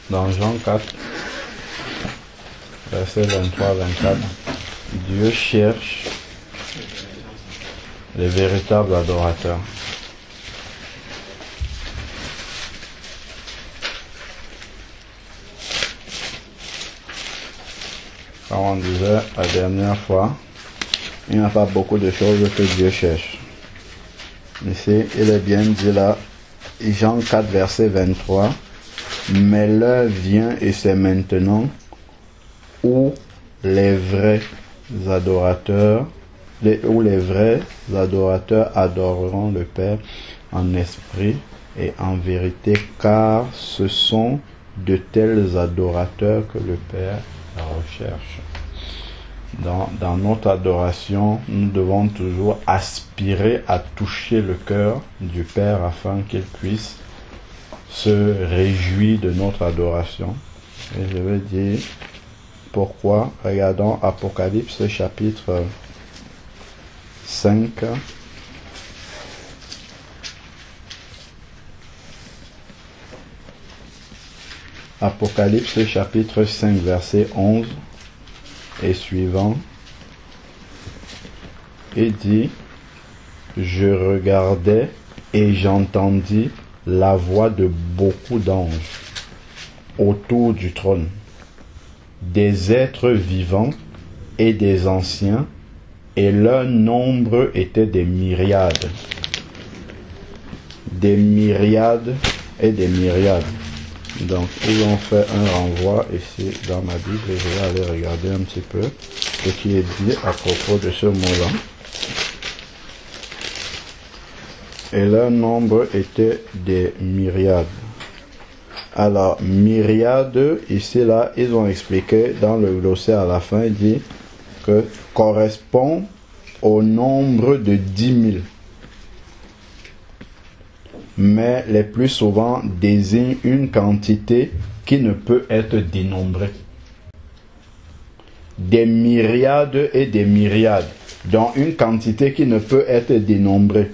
Dans Jean 4, verset 23-24, Dieu cherche les véritables adorateurs. Comme on disait la dernière fois, il n'y a pas beaucoup de choses que Dieu cherche. Ici, il est bien dit là, Jean 4, verset 23, mais l'heure vient et c'est maintenant où les vrais adorateurs adoreront le Père en esprit et en vérité, car ce sont de tels adorateurs que le Père recherche. Dans notre adoration, nous devons toujours aspirer à toucher le cœur du Père afin qu'il puisse se réjouir de notre adoration. Et je vais dire pourquoi. Regardons Apocalypse chapitre 5. Apocalypse chapitre 5 verset 11 et suivant. Il dit, je regardais et j'entendis la voix de beaucoup d'anges autour du trône, des êtres vivants et des anciens, et leur nombre était des myriades et des myriades. Donc, ils ont fait un renvoi ici dans ma Bible et je vais aller regarder un petit peu ce qui est dit à propos de ce mot-là. Et leur nombre était des myriades. Alors, myriades, ici, là, ils ont expliqué dans le glossaire à la fin, il dit que correspond au nombre de 10 000. Mais les plus souvent désignent une quantité qui ne peut être dénombrée. Des myriades et des myriades, donc une quantité qui ne peut être dénombrée.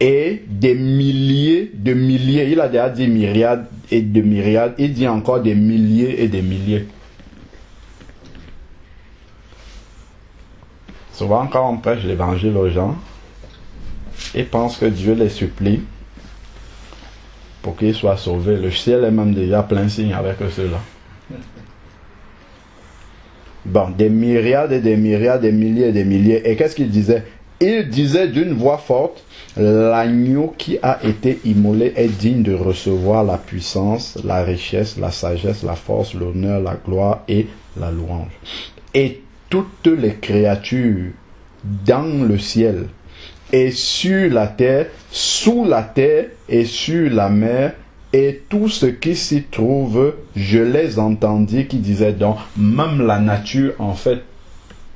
Et des milliers de milliers, il a déjà dit myriades et de myriades, il dit encore des milliers et des milliers. Souvent quand on prêche l'évangile aux gens, ils pensent que Dieu les supplie pour qu'ils soient sauvés. Le ciel est même déjà plein signe avec ceux-là. Bon, des myriades et des myriades, des milliers et des milliers. Et qu'est-ce qu'il disait? Il disait d'une voix forte, l'agneau qui a été immolé est digne de recevoir la puissance, la richesse, la sagesse, la force, l'honneur, la gloire et la louange. Et toutes les créatures dans le ciel et sur la terre, sous la terre et sur la mer, et tout ce qui s'y trouve, je les entendis qui disaient donc, même la nature en fait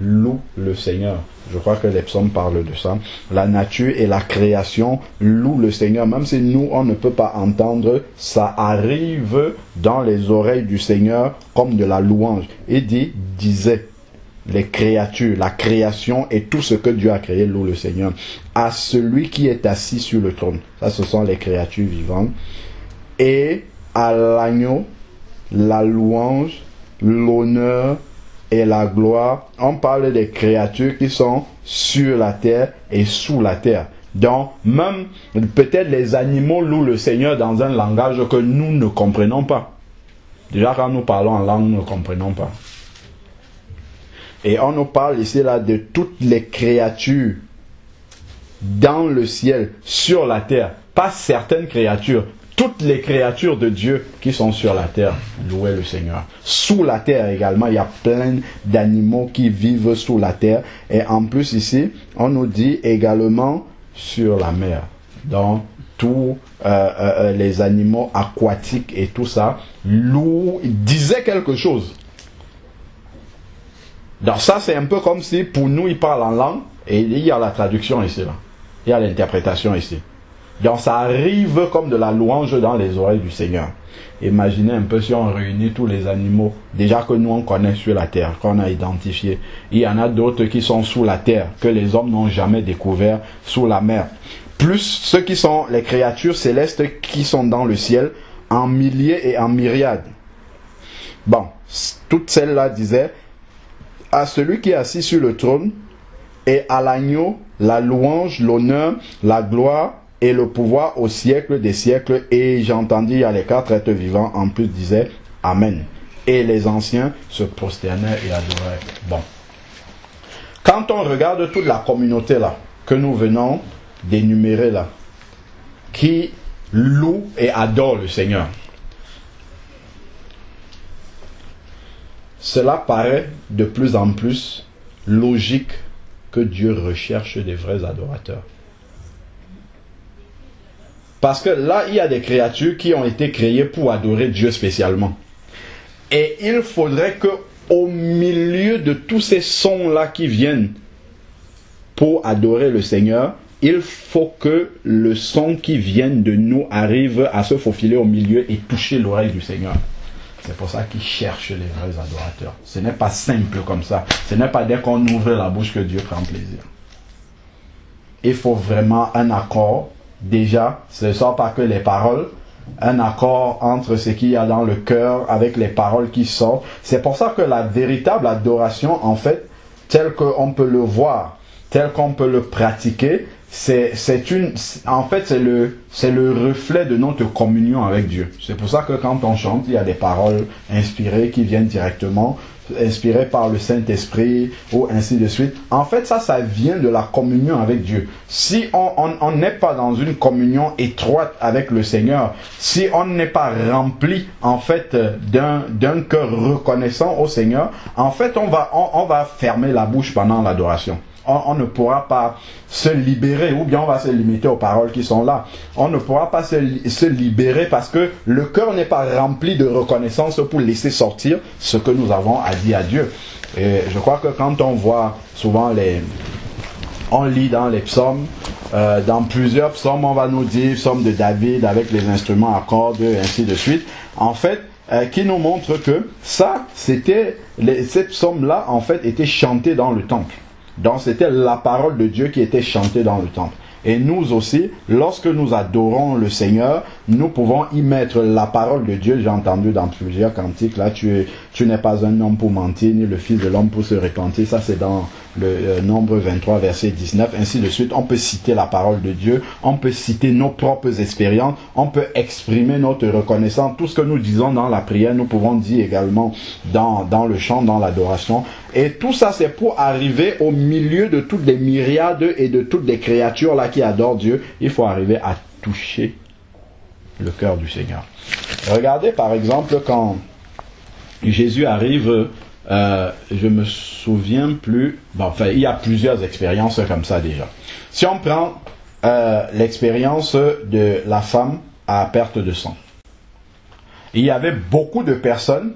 loue le Seigneur. Je crois que les psaumes parlent de ça. La nature et la création louent le Seigneur. Même si nous, on ne peut pas entendre, ça arrive dans les oreilles du Seigneur comme de la louange. Il disait, les créatures, la création et tout ce que Dieu a créé loue le Seigneur. À celui qui est assis sur le trône. Ça, ce sont les créatures vivantes. Et à l'agneau, la louange, l'honneur et la gloire. On parle des créatures qui sont sur la terre et sous la terre. Donc, même peut-être les animaux louent le Seigneur dans un langage que nous ne comprenons pas. Déjà, quand nous parlons en langue, nous ne comprenons pas. Et on nous parle ici là de toutes les créatures dans le ciel, sur la terre. Pas certaines créatures. Toutes les créatures de Dieu qui sont sur la terre, louez le Seigneur. Sous la terre également, il y a plein d'animaux qui vivent sous la terre. Et en plus ici, on nous dit également sur la mer. Donc, tous les animaux aquatiques et tout ça, disaient quelque chose. Donc ça, c'est un peu comme si pour nous, il parle en langue et il y a la traduction ici. Là. Il y a l'interprétation ici. Donc ça arrive comme de la louange dans les oreilles du Seigneur. Imaginez un peu si on réunit tous les animaux, déjà que nous on connaît sur la terre, qu'on a identifié. Il y en a d'autres qui sont sous la terre, que les hommes n'ont jamais découvert, sous la mer. plus ceux qui sont les créatures célestes qui sont dans le ciel, en milliers et en myriades. Bon, toutes celles-là disaient, à celui qui est assis sur le trône et à l'agneau, la louange, l'honneur, la gloire et le pouvoir au siècle des siècles. Et j'entendis, il y a les 4 êtres vivants, en plus disaient, Amen. Et les anciens se prosternèrent et adorèrent. Bon. Quand on regarde toute la communauté là, que nous venons d'énumérer là, qui loue et adore le Seigneur, cela paraît de plus en plus logique que Dieu recherche des vrais adorateurs. Parce que là, il y a des créatures qui ont été créées pour adorer Dieu spécialement. Et il faudrait que, au milieu de tous ces sons-là qui viennent pour adorer le Seigneur, il faut que le son qui vient de nous arrive à se faufiler au milieu et toucher l'oreille du Seigneur. C'est pour ça qu'il cherche les vrais adorateurs. Ce n'est pas simple comme ça. Ce n'est pas dès qu'on ouvre la bouche que Dieu prend plaisir. Il faut vraiment un accord. Déjà, ce ne sont pas que les paroles. Un accord entre ce qu'il y a dans le cœur avec les paroles qui sortent. C'est pour ça que la véritable adoration, en fait, telle qu'on peut le voir, telle qu'on peut le pratiquer, c'est le reflet de notre communion avec Dieu. C'est pour ça que quand on chante, il y a des paroles inspirées qui viennent directement, inspirées par le Saint-Esprit ou ainsi de suite. En fait, ça vient de la communion avec Dieu. Si on n'est pas dans une communion étroite avec le Seigneur, si on n'est pas rempli en fait d'un cœur reconnaissant au Seigneur, en fait on va fermer la bouche pendant l'adoration. On ne pourra pas se libérer, ou bien on va se limiter aux paroles qui sont là. On ne pourra pas se libérer parce que le cœur n'est pas rempli de reconnaissance pour laisser sortir ce que nous avons à dire à Dieu. Et je crois que quand on voit souvent on lit dans les psaumes, dans plusieurs psaumes, on va nous dire psaume de David avec les instruments à cordes et ainsi de suite. En fait, qui nous montre que ces psaumes-là, en fait, étaient chantés dans le temple. Donc c'était la parole de Dieu qui était chantée dans le temple. Et nous aussi, lorsque nous adorons le Seigneur, nous pouvons y mettre la parole de Dieu. J'ai entendu dans plusieurs cantiques, là, tu n'es pas un homme pour mentir, ni le fils de l'homme pour se repentir. Ça, c'est dans le Nombre 23, verset 19, ainsi de suite. On peut citer la parole de Dieu, on peut citer nos propres expériences, on peut exprimer notre reconnaissance. Tout ce que nous disons dans la prière, nous pouvons dire également dans le chant, dans l'adoration. Et tout ça, c'est pour arriver au milieu de toutes les myriades et de toutes les créatures là qui adorent Dieu. Il faut arriver à toucher le cœur du Seigneur. Regardez par exemple quand Jésus arrive, je me souviens plus, il y a plusieurs expériences comme ça déjà. Si on prend l'expérience de la femme à perte de sang, il y avait beaucoup de personnes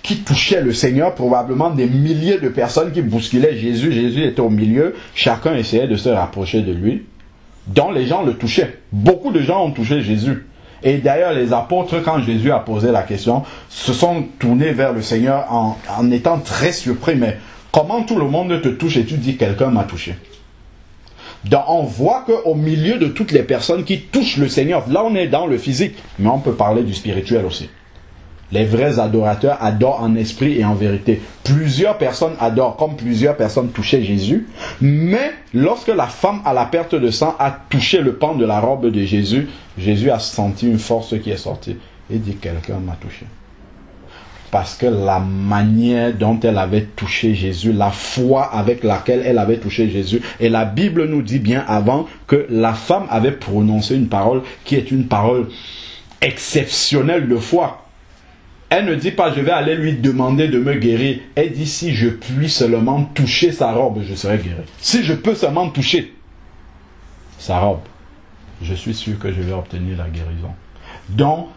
qui touchaient le Seigneur, probablement des milliers de personnes qui bousculaient Jésus. Jésus était au milieu, chacun essayait de se rapprocher de lui, dont les gens le touchaient. Beaucoup de gens ont touché Jésus. Et d'ailleurs, les apôtres, quand Jésus a posé la question, se sont tournés vers le Seigneur en étant très surpris. Mais comment tout le monde te touche et tu dis quelqu'un m'a touché? Donc on voit qu'au milieu de toutes les personnes qui touchent le Seigneur, là on est dans le physique, mais on peut parler du spirituel aussi. Les vrais adorateurs adorent en esprit et en vérité. Plusieurs personnes adorent, comme plusieurs personnes touchaient Jésus. Mais lorsque la femme à la perte de sang a touché le pan de la robe de Jésus, Jésus a senti une force qui est sortie. Il dit, quelqu'un m'a touché. Parce que la manière dont elle avait touché Jésus, la foi avec laquelle elle avait touché Jésus, et la Bible nous dit bien avant que la femme avait prononcé une parole qui est une parole exceptionnelle de foi. Elle ne dit pas, je vais aller lui demander de me guérir. Elle dit, si je puis seulement toucher sa robe, je serai guéri. Si je peux seulement toucher sa robe, je suis sûr que je vais obtenir la guérison. Donc,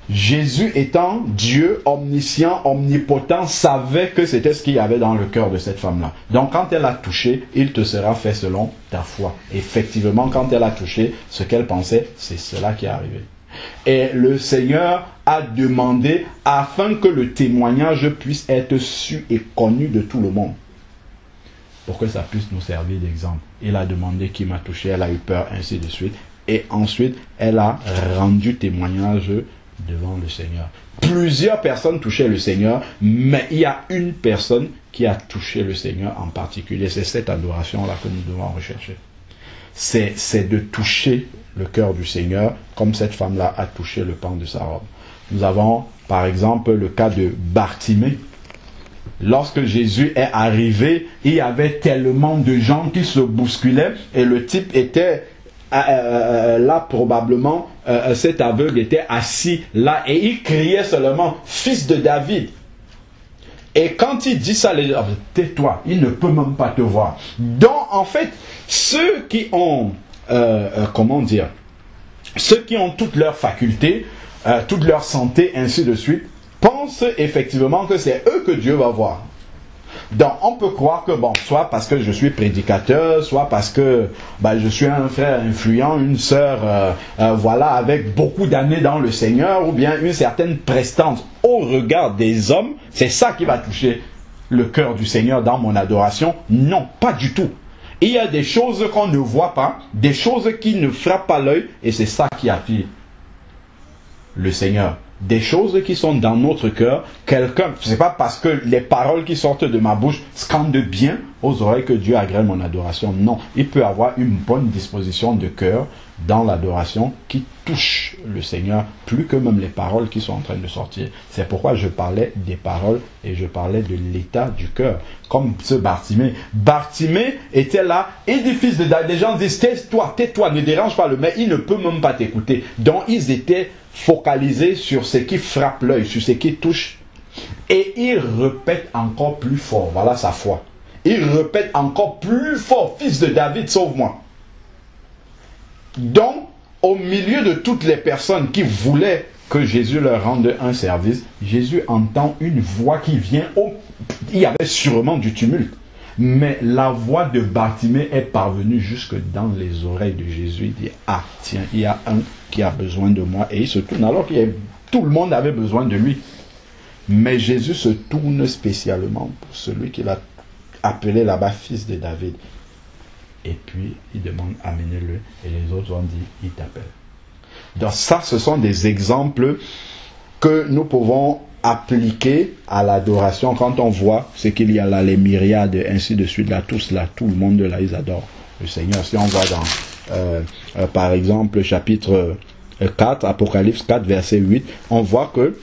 Jésus étant Dieu omniscient, omnipotent, savait que c'était ce qu'il y avait dans le cœur de cette femme-là. Donc quand elle a touché, il te sera fait selon ta foi. Effectivement, quand elle a touché, ce qu'elle pensait, c'est cela qui est arrivé. Et le Seigneur a demandé afin que le témoignage puisse être su et connu de tout le monde. pour que ça puisse nous servir d'exemple. Il a demandé qui m'a touché, elle a eu peur, ainsi de suite. Et ensuite, elle a rendu témoignage devant le Seigneur. Plusieurs personnes touchaient le Seigneur, mais il y a une personne qui a touché le Seigneur en particulier. C'est cette adoration-là que nous devons rechercher. C'est de toucher le cœur du Seigneur, comme cette femme-là a touché le pan de sa robe. Nous avons, par exemple, le cas de Bartimée. Lorsque Jésus est arrivé, il y avait tellement de gens qui se bousculaient et le type était là probablement, cet aveugle était assis là et il criait seulement « Fils de David ». Et quand il dit ça, les gens disent « Tais-toi, il ne peut même pas te voir ». Donc en fait, ceux qui ont, ceux qui ont toutes leurs facultés, toute leur santé, ainsi de suite, pensent effectivement que c'est eux que Dieu va voir. Donc, on peut croire que, bon, soit parce que je suis prédicateur, soit parce que je suis un frère influent, une sœur, voilà, avec beaucoup d'années dans le Seigneur, ou bien une certaine prestance au regard des hommes, c'est ça qui va toucher le cœur du Seigneur dans mon adoration. Non, pas du tout. Il y a des choses qu'on ne voit pas, des choses qui ne frappent pas l'œil, et c'est ça qui attire le Seigneur. Des choses qui sont dans notre cœur, quelqu'un, c'est pas parce que les paroles qui sortent de ma bouche scandent bien aux oreilles que Dieu agrée mon adoration. Non, il peut avoir une bonne disposition de cœur dans l'adoration qui touche le Seigneur plus que même les paroles qui sont en train de sortir. C'est pourquoi je parlais des paroles et je parlais de l'état du cœur. Comme ce Bartimée. Bartimée était là, et des fils de David, des gens disent tais-toi, ne dérange pas le maître, il ne peut même pas t'écouter. Donc ils étaient focalisés sur ce qui frappe l'œil, sur ce qui touche. Et il répète encore plus fort, voilà sa foi. Il répète encore plus fort, fils de David, sauve-moi. Donc, au milieu de toutes les personnes qui voulaient que Jésus leur rende un service, Jésus entend une voix qui vient. Il y avait sûrement du tumulte. Mais la voix de Bartimée est parvenue jusque dans les oreilles de Jésus. Il dit, ah tiens, il y a un qui a besoin de moi. Et il se tourne alors que tout le monde avait besoin de lui. Mais Jésus se tourne spécialement pour celui qu'il a appelé là-bas fils de David. Et puis il demande, amenez-le. Et les autres ont dit, il t'appelle. Donc ça, ce sont des exemples que nous pouvons appliquer à l'adoration quand on voit ce qu'il y a là, les myriades, ainsi de suite, là, tous là, tout le monde là, ils adorent le Seigneur. Si on voit dans, par exemple, chapitre 4, Apocalypse 4, verset 8, on voit que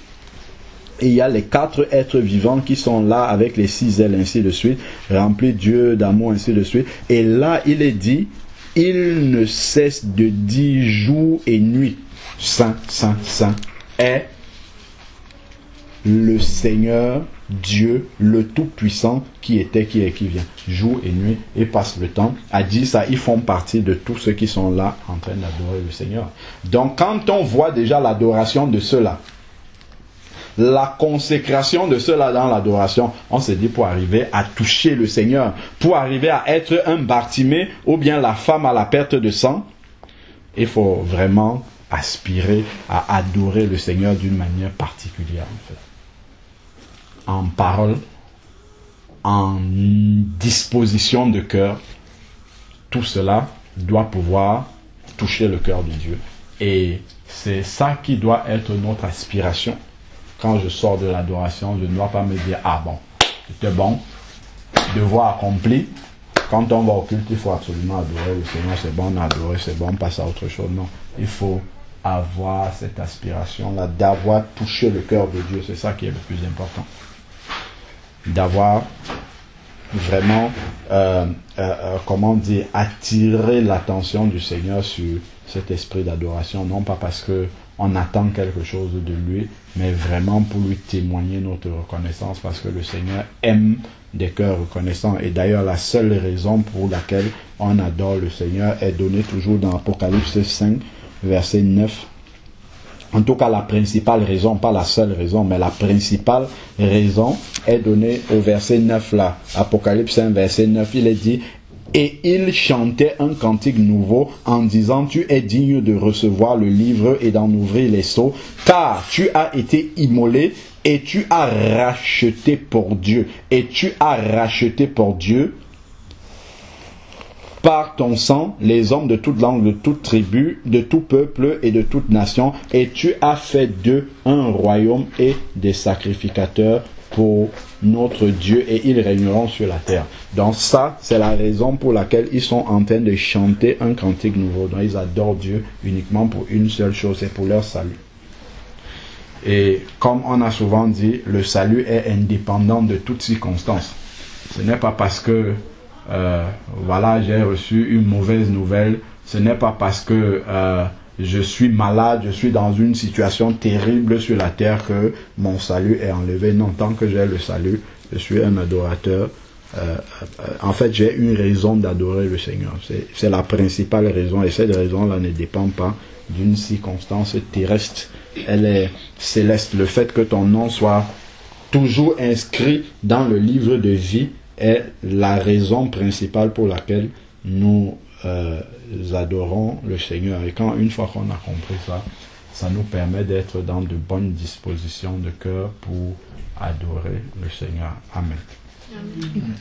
il y a les 4 êtres vivants qui sont là avec les 6 ailes, ainsi de suite, remplis Dieu d'amour, ainsi de suite. Et là, il est dit, il ne cesse de dire jour et nuit, Saint, Saint, Saint, est le Seigneur Dieu, le Tout-Puissant, qui était, qui est, qui vient. Jour et nuit, et passe le temps à dire ça. Ils font partie de tous ceux qui sont là en train d'adorer le Seigneur. Donc, quand on voit déjà l'adoration de ceux-là, la consécration de ceux-là dans l'adoration, on se dit pour arriver à toucher le Seigneur, pour arriver à être un Bartimée ou bien la femme à la perte de sang, il faut vraiment aspirer à adorer le Seigneur d'une manière particulière, en fait. En parole, en disposition de cœur, tout cela doit pouvoir toucher le cœur de Dieu. Et c'est ça qui doit être notre aspiration. Quand je sors de l'adoration, je ne dois pas me dire, ah bon, c'était bon, devoir accompli. Quand on va au culte, il faut absolument adorer le Seigneur, c'est bon, on a adoré, c'est bon, on passe à autre chose. Non, il faut avoir cette aspiration-là, d'avoir touché le cœur de Dieu, c'est ça qui est le plus important. D'avoir vraiment, comment dire, attiré l'attention du Seigneur sur cet esprit d'adoration, non pas parce que on attend quelque chose de lui, mais vraiment pour lui témoigner notre reconnaissance, parce que le Seigneur aime des cœurs reconnaissants. Et d'ailleurs, la seule raison pour laquelle on adore le Seigneur est donnée toujours dans Apocalypse 5, verset 9. En tout cas, la principale raison, pas la seule raison, mais la principale raison est donnée au verset 9 là. Apocalypse 5, verset 9, il est dit, et il chantait un cantique nouveau en disant, tu es digne de recevoir le livre et d'en ouvrir les sceaux, car tu as été immolé et tu as racheté pour Dieu. Et tu as racheté pour Dieu par ton sang les hommes de toute langue, de toute tribu, de tout peuple et de toute nation, et tu as fait d'eux un royaume et des sacrificateurs pour notre Dieu, et ils régneront sur la terre. Donc ça, c'est la raison pour laquelle ils sont en train de chanter un cantique nouveau. Donc ils adorent Dieu uniquement pour une seule chose, c'est pour leur salut. Et comme on a souvent dit, le salut est indépendant de toute circonstance. Ce n'est pas parce que voilà, j'ai reçu une mauvaise nouvelle, ce n'est pas parce que je suis malade, je suis dans une situation terrible sur la terre que mon salut est enlevé. Non, tant que j'ai le salut, je suis un adorateur. En fait, j'ai une raison d'adorer le Seigneur. C'est la principale raison, et cette raison-là ne dépend pas d'une circonstance terrestre. Elle est céleste. Le fait que ton nom soit toujours inscrit dans le livre de vie est la raison principale pour laquelle nous adorons le Seigneur. Et quand une fois qu'on a compris ça, ça nous permet d'être dans de bonnes dispositions de cœur pour adorer le Seigneur. Amen. Amen.